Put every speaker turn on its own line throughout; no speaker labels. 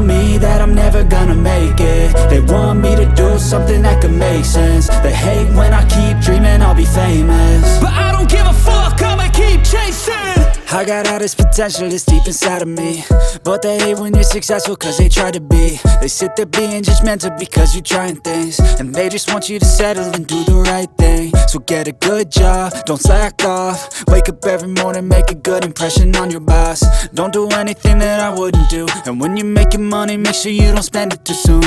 me that I'm never gonna make it. They want me to do something that could make sense. They hate when I keep dreaming I'll be famous,
but I don't give a fuck, I'ma keep chasing.
I got all this potential that's deep inside of me, but they hate when you're successful cause they try to be. They sit there being judgmental because you're trying things, and they just want you to settle and do the right thing. So get a good job, don't slack off. Wake up every morning, make a good impression on your boss. Don't do anything that I wouldn't do, and when you're making money, make sure you don't spend it too soon.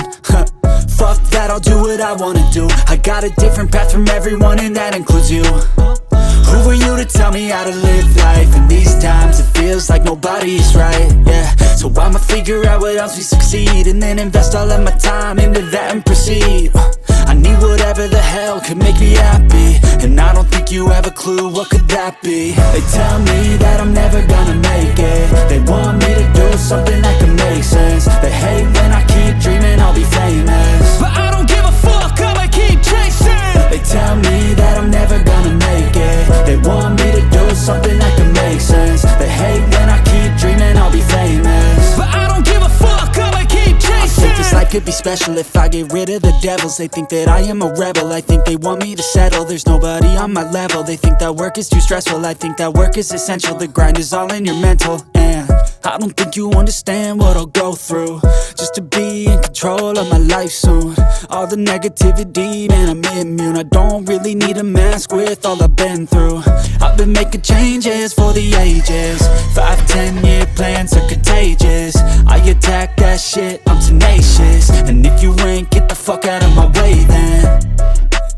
Fuck that, I'll do what I wanna do. I got a different path from everyone, and that includes you. Who are you to tell me how to live life? In these times it feels like nobody is right, yeah. So I'ma figure out what else we succeed, and then invest all of my time into that and proceed. I need whatever the hell could make me happy, and I don't think you have a clue what could that be. They tell me that I'm never gonna make it. They want me to do something that could make sense. They hate when I keep dreaming I'll be famous,
but I don't give a fuck, I'ma keep chasing.
They tell me that I'm never gonna make it. They want me to do something that can make sense. They hate when I keep dreaming I'll be famous,
but I don't give a fuck, I'ma keep chasing.
I think this life could be special if I get rid of the devils. They think that I am a rebel, I think they want me to settle. There's nobody on my level. They think that work is too stressful, I think that work is essential. The grind is all in your mental, and I don't think you understand what I'll go through just to be in control of my life soon. All the negativity, man, I'm immune. I don't really need a mask with all I've been through. I've been making changes for the ages. 5-10 year plans are contagious. I attack that shit, I'm tenacious. And if you ain't, get the fuck out of my way then.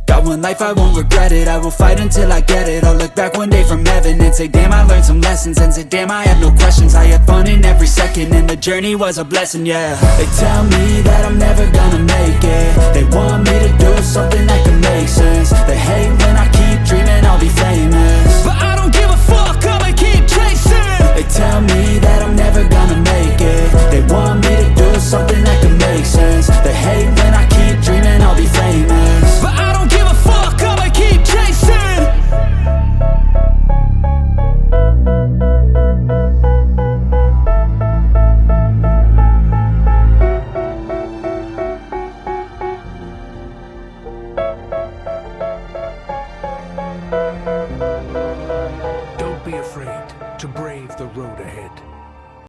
Got one life, I won't regret it. I will fight until I get it. I'll look back one day from heaven and say, damn, I learned some lessons. And say, damn, I had no questions. I had fun in every second, and the journey was a blessing, yeah. They tell me that